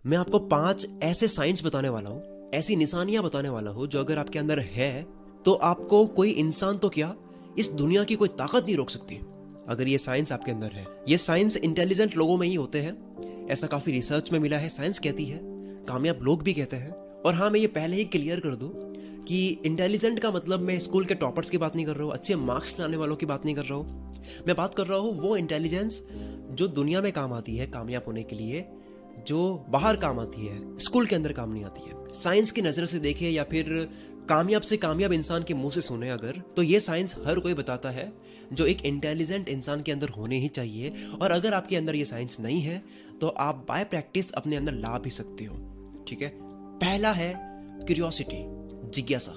मैं आपको 5 ऐसे साइंस बताने वाला हूँ, ऐसी निशानियां बताने वाला हूँ जो अगर आपके अंदर है तो आपको कोई इंसान तो क्या, इस दुनिया की कोई ताकत नहीं रोक सकती। अगर ये साइंस आपके अंदर है, ये साइंस इंटेलिजेंट लोगों में ही होते हैं, ऐसा काफी रिसर्च में मिला है, साइंस कहती है, कामयाब लोग भी कहते हैं। और हाँ, मैं ये पहले ही क्लियर कर दूं कि इंटेलिजेंट का मतलब मैं स्कूल के टॉपर्स की बात नहीं कर रहा हूँ, अच्छे मार्क्स लाने वालों की बात नहीं कर रहा हूँ। मैं बात कर रहा हूँ वो इंटेलिजेंस जो दुनिया में काम आती है कामयाब होने के लिए, जो बाहर काम आती है, स्कूल के अंदर काम नहीं आती है। साइंस की नजर से देखे या फिर कामयाब से कामयाब इंसान के मुंह से सुने अगर, तो ये साइंस हर कोई बताता है जो एक इंटेलिजेंट इंसान के अंदर होने ही चाहिए। और अगर आपके अंदर ये साइंस नहीं है तो आप बाय प्रैक्टिस अपने अंदर ला भी सकते हो। ठीक है, पहला है क्यूरियोसिटी, जिज्ञासा।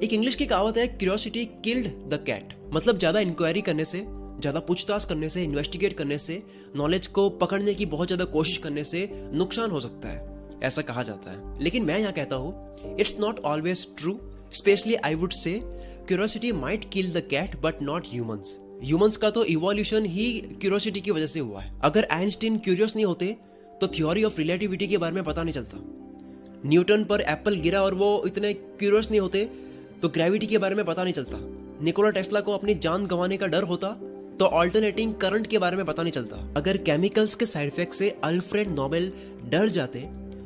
एक इंग्लिश की कहावत है, क्यूरियोसिटी किल्ड द कैट। मतलब ज्यादा इंक्वायरी करने से, ज्यादा पूछताछ करने से, इन्वेस्टिगेट करने से, नॉलेज को पकड़ने की बहुत ज्यादा कोशिश करने से नुकसान हो सकता है, ऐसा कहा जाता है। लेकिन मैं यहाँ कहता हूँ it's not always true. Specially I would say curiosity might kill the cat but not humans. Humans का तो इवोल्यूशन ही क्यूरियोसिटी की वजह से हुआ है। अगर आइंस्टीन क्यूरियस नहीं होते तो थ्योरी ऑफ रिलेटिविटी के बारे में पता नहीं चलता। न्यूटन पर एप्पल गिरा और वो इतने क्यूरियस नहीं होते तो ग्रेविटी के बारे में पता नहीं चलता। निकोला टेस्ला को अपनी जान गंवाने का डर होता तो ऑल्टरनेटिंग करंट के बारे में पता नहीं चलता। अगर केमिकल्स के साइड इफेक्ट से अल्फ्रेड नोबेल डर जाते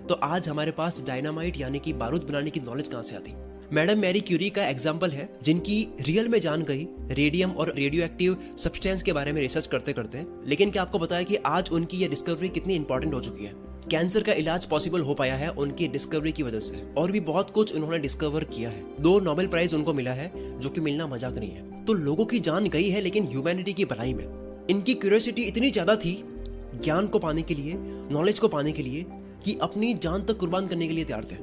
तो आज हमारे पास डायनामाइट यानी कि बारूद बनाने की नॉलेज कहां से आती। मैडम मैरी क्यूरी का एग्जाम्पल है, जिनकी रियल में जान गई रेडियम और रेडियो एक्टिव सब्सटेंस के बारे में रिसर्च करते करते। लेकिन क्या आपको पता है कि आज उनकी यह डिस्कवरी कितनी इंपॉर्टेंट हो चुकी है। कैंसर का इलाज पॉसिबल हो पाया है उनकी डिस्कवरी की वजह से, और भी बहुत कुछ उन्होंने डिस्कवर किया है। 2 नोबेल प्राइज उनको मिला है, जो कि मिलना मजाक नहीं है। तो लोगों की जान गई है, लेकिन ह्यूमैनिटी की भलाई में इनकी क्यूरियोसिटी इतनी ज्यादा थी ज्ञान को पाने के लिए, नॉलेज को पाने के लिए, कि अपनी जान तक कुर्बान करने के लिए तैयार थे।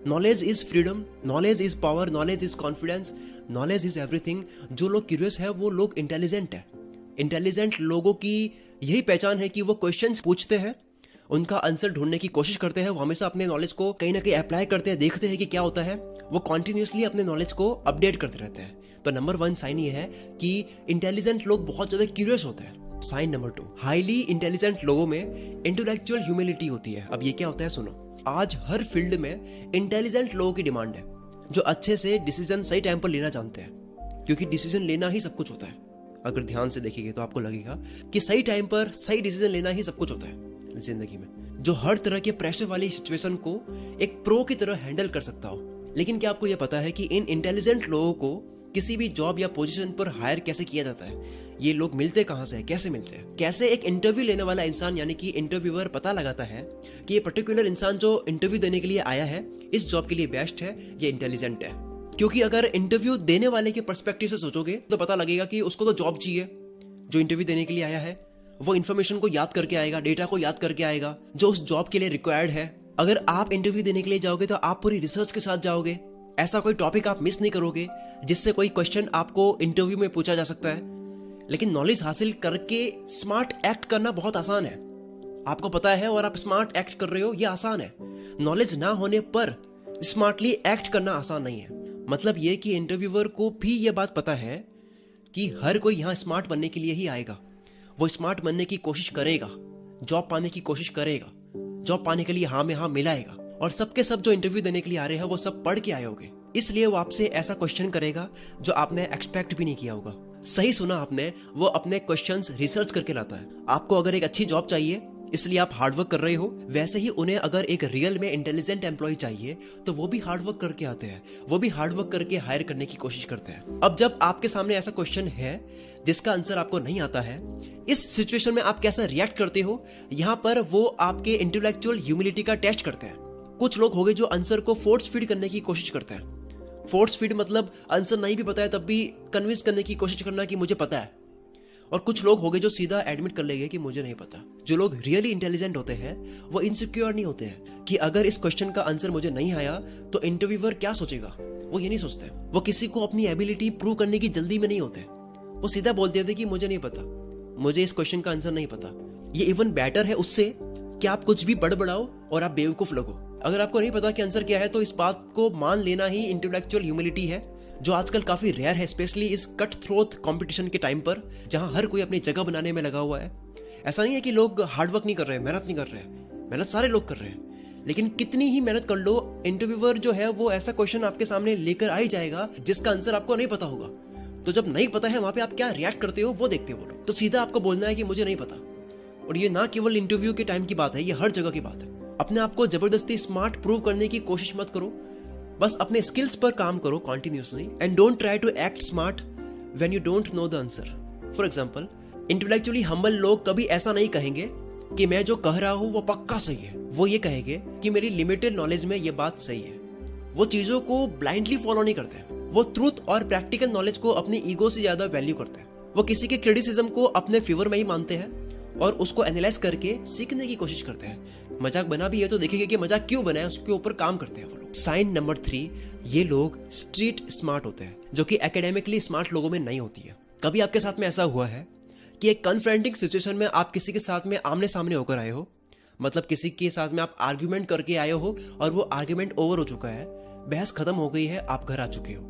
Knowledge is freedom, knowledge is power, knowledge is confidence, knowledge is everything. जो लोग क्यूरियस है वो लोग इंटेलिजेंट है। इंटेलिजेंट लोगों की यही पहचान है कि वो क्वेश्चंस पूछते हैं, उनका आंसर ढूंढने की कोशिश करते हैं, वो हमेशा अपने नॉलेज को कहीं ना कहीं अप्लाई करते हैं, देखते हैं कि क्या होता है, वो कॉन्टिन्यूसली अपने नॉलेज को अपडेट करते रहते हैं। तो नंबर 1 साइन ये है कि इंटेलिजेंट लोग बहुत ज्यादा क्यूरियस होते हैं। साइन नंबर 2, हाईली इंटेलिजेंट लोगों में इंटेलेक्चुअल ह्यूमिलिटी होती है। अब ये क्या होता है सुनो। आज हर फील्ड में इंटेलिजेंट लोगों की डिमांड है, जो अच्छे से डिसीजन सही टाइम पर लेना जानते हैं, क्योंकि डिसीजन लेना ही सब कुछ होता है। अगर ध्यान से देखेंगे तो आपको लगेगा कि सही टाइम पर सही डिसीजन लेना ही सब कुछ होता है जिंदगी में, जो हर तरह के प्रेशर वाली सिचुएशन को एक प्रो की तरह हैंडल कर सकता हो। लेकिन क्या आपको यह पता है कि इन इंटेलिजेंट लोगों को किसी भी जॉब या पोजीशन पर हायर कैसे किया जाता है? ये लोग मिलते कहां से, कैसे मिलते हैं? कैसे एक इंटरव्यू लेने वाला इंसान यानी कि इंटरव्यूअर पता लगाता है कि ये पर्टिकुलर इंसान जो इंटरव्यू देने के लिए आया है इस जॉब के लिए बेस्ट है, ये इंटेलिजेंट है? क्योंकि अगर इंटरव्यू देने वाले के पर्सपेक्टिव से सोचोगे तो पता लगेगा कि उसको तो जॉब चाहिए। जो इंटरव्यू देने के लिए आया है वो इन्फॉर्मेशन को याद करके आएगा, डेटा को याद करके आएगा जो उस जॉब के लिए रिक्वायर्ड है। अगर आप इंटरव्यू देने के लिए जाओगे तो आप पूरी रिसर्च के साथ जाओगे, ऐसा कोई टॉपिक आप मिस नहीं करोगे जिससे कोई क्वेश्चन आपको इंटरव्यू में पूछा जा सकता है। लेकिन नॉलेज हासिल करके स्मार्ट एक्ट करना बहुत आसान है। आपको पता है और आप स्मार्ट एक्ट कर रहे हो, ये आसान है। नॉलेज ना होने पर स्मार्टली एक्ट करना आसान नहीं है। मतलब ये कि इंटरव्यूअर को भी ये बात पता है कि हर कोई यहाँ स्मार्ट बनने के लिए ही आएगा। वो स्मार्ट बनने की कोशिश करेगा, जॉब पाने की कोशिश करेगा, जॉब पाने के लिए हाँ में हाँ मिलाएगा। और सबके सब जो इंटरव्यू देने के लिए आ रहे हैं वो सब पढ़ के आए होंगे, इसलिए वो आपसे ऐसा क्वेश्चन करेगा जो आपने एक्सपेक्ट भी नहीं किया होगा। सही सुना आपने, वो अपने क्वेश्चंस रिसर्च करके लाता है। आपको अगर एक अच्छी जॉब चाहिए इसलिए आप हार्डवर्क कर रहे हो, वैसे ही उन्हें अगर एक रियल में इंटेलिजेंट एम्प्लॉय चाहिए तो वो भी हार्डवर्क करके आते हैं, वो भी हार्डवर्क करके हायर करने की कोशिश करते हैं। अब जब आपके सामने ऐसा क्वेश्चन है जिसका आंसर आपको नहीं आता है, इस सिचुएशन में आप कैसा रिएक्ट करते हो, यहाँ पर वो आपके इंटेलेक्चुअल ह्यूमिलिटी का टेस्ट करते हैं। कुछ लोग हो गए जो आंसर को फोर्स फीड करने की कोशिश करते हैं। फोर्स फीड मतलब आंसर नहीं भी पता है तब भी कन्विंस करने की कोशिश करना कि मुझे पता है। और कुछ लोग हो गए जो सीधा एडमिट कर लेंगे कि मुझे नहीं पता। जो लोग रियली इंटेलिजेंट होते हैं वो इनसिक्योर नहीं होते हैं कि अगर इस क्वेश्चन का आंसर मुझे नहीं आया तो इंटरव्यूअर क्या सोचेगा। वो ये नहीं सोचते। वो किसी को अपनी एबिलिटी प्रूव करने की जल्दी में नहीं होते। वो सीधा बोल देते कि मुझे नहीं पता, मुझे इस क्वेश्चन का आंसर नहीं पता। ये इवन बेटर है उससे कि आप कुछ भी बड़बड़ाओ और आप बेवकूफ लगो। अगर आपको नहीं पता कि आंसर क्या है तो इस बात को मान लेना ही इंटेलेक्चुअल ह्यूमिलिटी है, जो आजकल काफी रेयर है, स्पेशली इस कट थ्रोट कंपटीशन के टाइम पर जहां हर कोई अपनी जगह बनाने में लगा हुआ है। ऐसा नहीं है कि लोग हार्डवर्क नहीं कर रहे हैं, मेहनत नहीं कर रहे हैं, मेहनत सारे लोग कर रहे हैं, लेकिन कितनी ही मेहनत कर लो, इंटरव्यूअर जो है वो ऐसा क्वेश्चन आपके सामने लेकर आ ही जाएगा जिसका आंसर आपको नहीं पता होगा। तो जब नहीं पता है वहां पे आप क्या रिएक्ट करते हो वो देखते हो वो लोग। तो सीधा आपको बोलना है कि मुझे नहीं पता। और ये ना केवल इंटरव्यू के टाइम की बात है, ये हर जगह की बात है। अपने आप को जबरदस्ती स्मार्ट प्रूव करने की कोशिश मत करो, बस अपने स्किल्स पर काम करो continuously and don't try to act smart when you don't know the answer. For example, intellectually humble लोग कभी ऐसा नहीं कहेंगे कि मैं जो कह रहा हूं वो पक्का सही है। वो ये कहेंगे कि मेरी लिमिटेड नॉलेज में ये बात सही है। वो चीजों को ब्लाइंडली फॉलो नहीं करते, वो ट्रूथ और प्रैक्टिकल नॉलेज को अपनी ईगो से ज्यादा वैल्यू करते हैं। वो किसी के क्रिटिसिज्म को अपने फेवर में ही मानते हैं और उसको एनालाइज करके सीखने की कोशिश करते हैं। मजाक बना भी है तो देखेंगे कि मजाक क्यों बना है, उसके ऊपर काम करते हैं वो लोग। साइन नंबर 3, ये लोग स्ट्रीट स्मार्ट होते हैं, जो कि एकेडमिकली स्मार्ट लोगों में नहीं होती है। कभी आपके साथ में ऐसा हुआ है कि एक कन्फ्रंटिंग सिचुएशन में आप किसी के साथ में आमने सामने होकर आए हो, मतलब किसी के साथ में आप आर्ग्यूमेंट करके आए हो और वो आर्ग्यूमेंट ओवर हो चुका है, बहस खत्म हो गई है, आप घर आ चुके हो,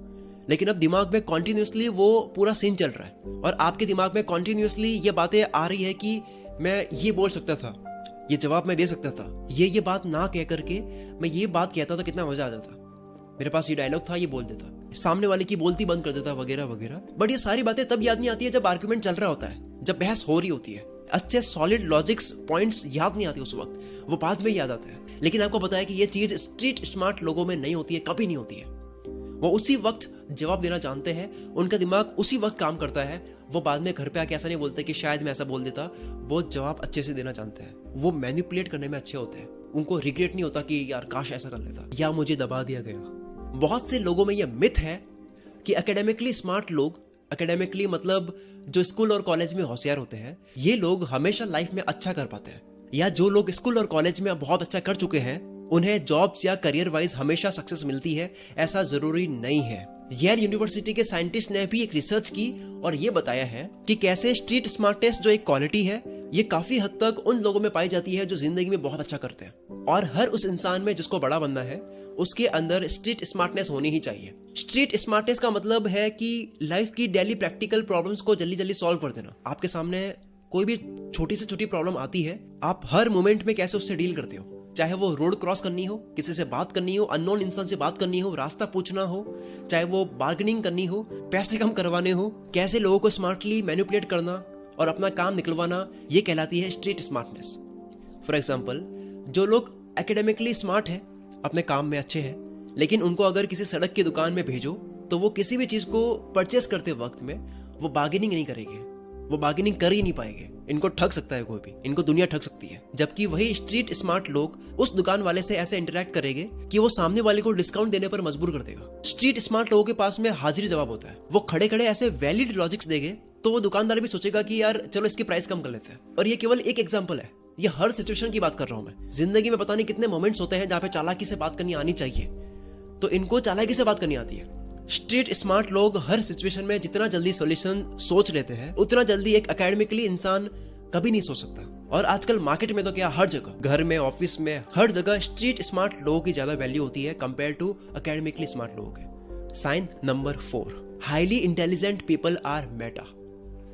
लेकिन अब दिमाग में कॉन्टिन्यूसली वो पूरा सीन चल रहा है और आपके दिमाग में कॉन्टिन्यूसली ये बातें आ रही है कि मैं ये बोल सकता था, ये जवाब मैं दे सकता था, ये बात ना कह करके मैं ये बात कहता था, कितना मजा आ जाता, मेरे पास ये डायलॉग था, ये बोल देता, सामने वाले की बोलती बंद कर देता, वगैरह वगैरह। बट ये सारी बातें तब याद नहीं आती है जब आर्ग्यूमेंट चल रहा होता है, जब बहस हो रही होती है। अच्छे सॉलिड लॉजिक्स पॉइंट्स याद नहीं आती उस वक्त, वो बाद में याद आता है। लेकिन आपको पता है कि ये चीज स्ट्रीट स्मार्ट लोगों में नहीं होती है, कभी नहीं होती है। वो उसी वक्त जवाब देना जानते हैं, उनका दिमाग उसी वक्त काम करता है। वो बाद में घर पे आके ऐसा नहीं बोलते कि शायद मैं ऐसा बोल देता, वो जवाब अच्छे से देना जानते हैं। वो मैनिपुलेट करने में अच्छे होते हैं, उनको रिग्रेट नहीं होता कि यार काश ऐसा कर लेता या मुझे दबा दिया गया। बहुत से लोगों में यह मिथ है कि एकेडमिकली स्मार्ट लोग, एकेडमिकली मतलब जो स्कूल और कॉलेज में होशियार होते हैं, ये लोग हमेशा लाइफ में अच्छा कर पाते हैं, या जो लोग स्कूल और कॉलेज में बहुत अच्छा कर चुके हैं उन्हें जॉब्स या करियर वाइज हमेशा सक्सेस मिलती है। ऐसा जरूरी नहीं है। येल यूनिवर्सिटी के साइंटिस्ट ने भी एक रिसर्च की और ये बताया है कि कैसे स्ट्रीट स्मार्टनेस जो एक क्वालिटी है, ये काफी हद तक उन लोगों में पाई जाती है जो जिंदगी में बहुत अच्छा करते हैं। और हर उस इंसान में जिसको बड़ा बनना है, उसके अंदर स्ट्रीट स्मार्टनेस होनी ही चाहिए। स्ट्रीट स्मार्टनेस का मतलब है कि लाइफ की डेली प्रैक्टिकल प्रॉब्लम्स को जल्दी जल्दी सॉल्व कर देना। आपके सामने कोई भी छोटी से छोटी प्रॉब्लम आती है, आप हर मोमेंट में कैसे उससे डील करते हो, चाहे वो रोड क्रॉस करनी हो, किसी से बात करनी हो, अननोन इंसान से बात करनी हो, रास्ता पूछना हो, चाहे वो बार्गेनिंग करनी हो, पैसे कम करवाने हो, कैसे लोगों को स्मार्टली मैनिपुलेट करना और अपना काम निकलवाना, ये कहलाती है स्ट्रीट स्मार्टनेस। फॉर एग्जाम्पल, जो लोग एकेडमिकली स्मार्ट है, अपने काम में अच्छे हैं, लेकिन उनको अगर किसी सड़क की दुकान में भेजो तो वो किसी भी चीज को परचेस करते वक्त में वो बार्गेनिंग नहीं करेंगे, वो बार्गेनिंग कर ही नहीं पाएंगे। इनको ठग सकता है कोई भी, इनको दुनिया ठग सकती है। जबकि वही स्ट्रीट स्मार्ट लोग उस दुकान वाले से ऐसे इंटरेक्ट करेंगे कि वो सामने वाले को डिस्काउंट देने पर मजबूर कर देगा। स्ट्रीट स्मार्ट लोगों के पास में हाजिरी जवाब होता है, वो खड़े खड़े ऐसे वैलिड लॉजिक्स देंगे तो वो दुकानदार भी सोचेगा कि यार चलो इसकी प्राइस कम कर लेते हैं। और ये केवल एक एग्जाम्पल है, ये हर सिचुएशन की बात कर रहा हूं मैं। जिंदगी में पता नहीं कितने मोमेंट्स होते हैं जहां पे चालाकी से बात करनी आनी चाहिए, तो इनको चालाकी से बात करनी आती है। स्ट्रीट स्मार्ट लोग हर सिचुएशन में जितना जल्दी सॉल्यूशन सोच लेते हैं, उतना जल्दी एक एकेडमिकली इंसान कभी नहीं सोच सकता। और आजकल मार्केट में तो क्या, हर जगह, घर में, ऑफिस में, हर जगह स्ट्रीट स्मार्ट लोगों की ज्यादा वैल्यू होती है कंपेयर टू एकेडमिकली स्मार्ट लोगों के। Sign number 4, highly intelligent people are meta.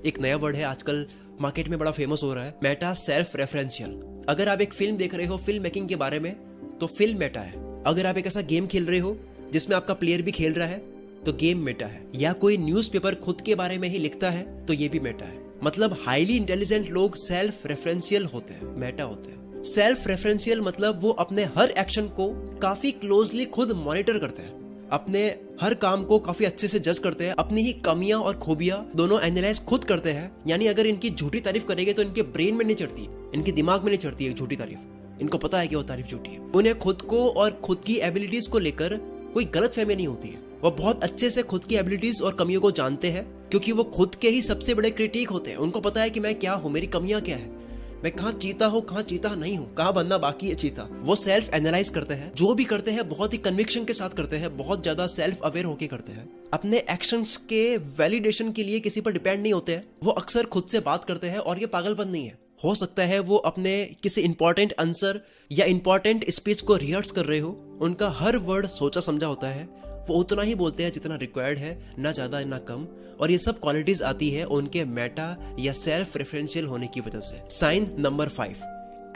एक नया वर्ड है, आजकल मार्केट में बड़ा फेमस हो रहा है, मेटा सेल्फ रेफरेंशियल। अगर आप एक फिल्म देख रहे हो फिल्म मेकिंग के बारे में, तो फिल्म मेटा है। अगर आप एक ऐसा गेम खेल रहे हो जिसमें आपका प्लेयर भी खेल रहा है, तो गेम मेटा है। या कोई न्यूज़पेपर खुद के बारे में ही लिखता है, तो ये भी मेटा है। मतलब हाईली इंटेलिजेंट लोग सेल्फ रेफरेंशियल होते हैं, मेटा होते हैं। सेल्फ रेफरेंशियल मतलब वो अपने हर एक्शन को काफी क्लोजली खुद मॉनिटर करते हैं, अपने हर काम को काफी अच्छे से जज करते हैं, अपनी ही कमियां और खूबियां दोनों एनालाइज खुद करते हैं। यानी अगर इनकी झूठी तारीफ करेंगे तो इनके ब्रेन में नहीं चढ़ती, इनके दिमाग में नहीं चढ़ती है झूठी तारीफ। इनको पता है कि वो तारीफ झूठी है। उन्हें खुद को और खुद की एबिलिटीज को लेकर कोई गलतफहमी नहीं होती है। वो बहुत अच्छे से खुद की एबिलिटीज और कमियों को जानते हैं, क्योंकि वो खुद के ही सबसे बड़े क्रिटिक होते हैं। उनको पता है कि मैं क्या हूँ, मेरी कमियां क्या है, मैं कहाँ चीता हूँ, कहाँ चीता नहीं हूँ, कहाँ बनना बाकी है चीता। वो सेल्फ एनालाइज करते हैं, जो भी करते हैं बहुत ही कन्विक्शन के साथ करते हैं, बहुत ज्यादा सेल्फ अवेयर होके करते हैं। अपने एक्शंस के वैलिडेशन के लिए किसी पर डिपेंड नहीं होते हैं। वो अक्सर खुद से बात करते हैं और ये पागलपन नहीं है। हो सकता है वो अपने किसी इंपॉर्टेंट आंसर या इंपॉर्टेंट स्पीच को रिहर्स कर रहे हो, उनका हर वर्ड सोचा समझा होता है, वो उतना ही बोलते हैं जितना रिक्वायर्ड है, ना ज्यादा ना कम। और ये सब क्वालिटीज आती है उनके मेटा या सेल्फ रेफरेंशियल होने की वजह से। Sign number 5,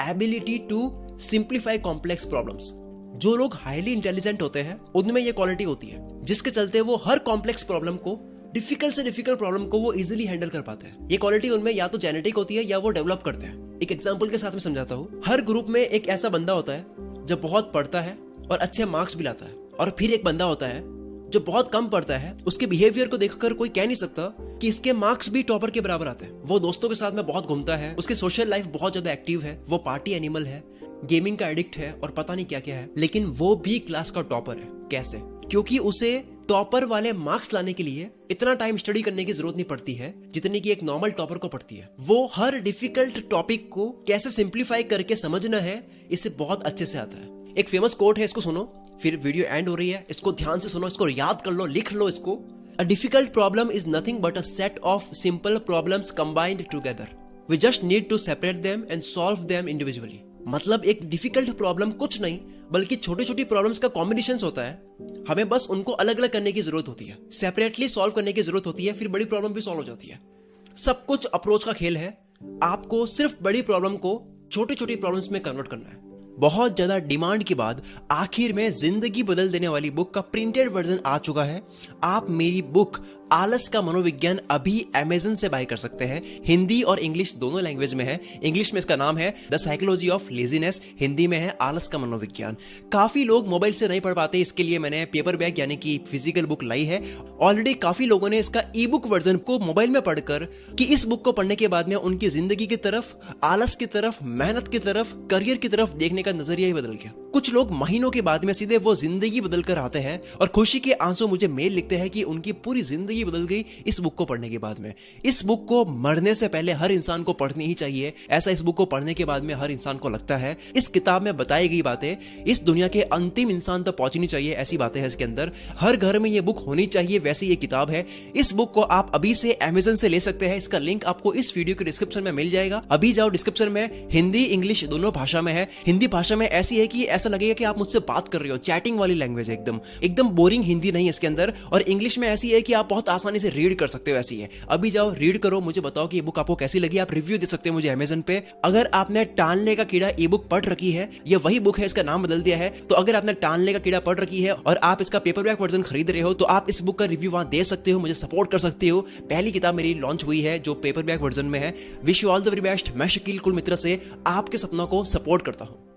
ability to simplify complex problems. जो लोग हाईली इंटेलिजेंट होते हैं उनमें ये क्वालिटी होती है, जिसके चलते वो हर कॉम्प्लेक्स प्रॉब्लम को, डिफिकल्ट से डिफिकल्ट प्रॉब्लम को वो इजीली हैंडल कर पाते हैं। ये क्वालिटी उनमें या तो जेनेटिक होती है या वो डेवलप करते हैं। एक एग्जांपल के साथ में समझाता हूँ। हर ग्रुप में एक ऐसा बंदा होता है जो बहुत पढ़ता है और अच्छे मार्क्स भी लाता है, और फिर एक बंदा होता है जो बहुत कम पढ़ता है। उसके बिहेवियर को देखकर कोई कह नहीं सकता कि इसके मार्क्स भी टॉपर के बराबर आते हैं। वो दोस्तों के साथ में बहुत घूमता है, उसकी सोशल लाइफ बहुत ज्यादा एक्टिव है, वो पार्टी एनिमल है, गेमिंग का एडिक्ट है और पता नहीं क्या क्या है, लेकिन वो भी क्लास का टॉपर है। कैसे? क्योंकि उसे टॉपर वाले मार्क्स लाने के लिए इतना टाइम स्टडी करने की जरूरत नहीं पड़ती है जितनी कि एक नॉर्मल टॉपर को पड़ती है। वो हर डिफिकल्ट टॉपिक को कैसे सिंप्लीफाई करके समझना है, इसे बहुत अच्छे से आता है। एक फेमस कोट है, इसको सुनो, फिर वीडियो एंड हो रही है, इसको ध्यान से सुनो, इसको याद कर लो, लिख लो इसको। A difficult problem is nothing but a set of simple problems combined together. We just need to separate them and solve them individually. मतलब एक डिफिकल्ट प्रॉब्लम कुछ नहीं बल्कि छोटी छोटी प्रॉब्लम्स का कॉम्बिनेशन होता है। हमें बस उनको अलग अलग करने की जरूरत होती है, सेपरेटली सॉल्व करने की जरूरत होती है, फिर बड़ी प्रॉब्लम भी सॉल्व हो जाती है। सब कुछ अप्रोच का खेल है। आपको सिर्फ बड़ी प्रॉब्लम को छोटी छोटी प्रॉब्लम्स में कन्वर्ट करना है। बहुत ज्यादा डिमांड के बाद आखिर में जिंदगी बदल देने वाली बुक का प्रिंटेड वर्जन आ चुका है। आप मेरी बुक आलस का मनोविज्ञान अभी अमेज़न से बाय कर सकते हैं। हिंदी और इंग्लिश दोनों लैंग्वेज में है। इंग्लिश में इसका नाम है the psychology of laziness, Hindi में है आलस का मनोविज्ञान। काफी लोग मोबाइल से नहीं पढ़ पाते, इसके लिए मैंने पेपर बैग यानी कि फिजिकल बुक लाई है। ऑलरेडी काफी लोगों ने इसका ई बुक वर्जन को मोबाइल में पढ़कर कि इस बुक को पढ़ने के बाद में उनकी जिंदगी की तरफ, आलस की तरफ, मेहनत की तरफ, करियर की तरफ देखने का नजरिया ही बदल गया। कुछ लोग महीनों के बाद में सीधे वो जिंदगी बदल कर आते हैं और खुशी के आंसू मुझे मेल लिखते हैं कि उनकी पूरी जिंदगी बदल गई इस बुक को पढ़ने के बाद में। इस बुक को मरने से पहले हर इंसान को पढ़नी ही चाहिए, ऐसा इस बुक को पढ़ने के बाद में हर इंसान को लगता है। इस किताब में बताई गई बातें इस दुनिया के अंतिम इंसान तक पहुंचनी चाहिए, ऐसी बातें हैं इसके अंदर। हर घर में ये बुक होनी चाहिए, वैसी ये किताब है। इस बुक को आप अभी से अमेज़न से ले सकते हैं। इसका लिंक आपको इस वीडियो के डिस्क्रिप्शन में मिल जाएगा। अभी जाओ, डिस्क्रिप्शन में हिंदी इंग्लिश दोनों भाषा में है। हिंदी भाषा में ऐसी है कि ऐसा लगेगा कि आप मुझसे बात कर रहे हो, चैटिंग वाली लैंग्वेज है, एकदम बोरिंग हिंदी नहीं है इसके अंदर। और इंग्लिश में ऐसी है कि आप बहुत आसानी से रीड कर सकते हो, ऐसी है। अभी जाओ रीड करो, मुझे बताओ कि ये बुक आपको कैसी लगी। आप रिव्यू दे सकते हो मुझे अमेज़न पे। अगर आपने टालने का कीड़ा ई बुक पढ़ रखी है, ये वही बुक है, इसका नाम बदल दिया है। तो अगर आपने टालने का कीड़ा पढ़ रखी है और आप इसका पेपरबैक वर्जन खरीद रहे हो तो आप इस बुक का रिव्यू वहां दे सकते हो, मुझे सपोर्ट कर सकते हो। पहली किताब मेरी लॉन्च हुई है जो पेपरबैक वर्जन में है। Wish you all the very best. मैं शकील कुल मित्र से आपके सपनों को सपोर्ट करता हूं।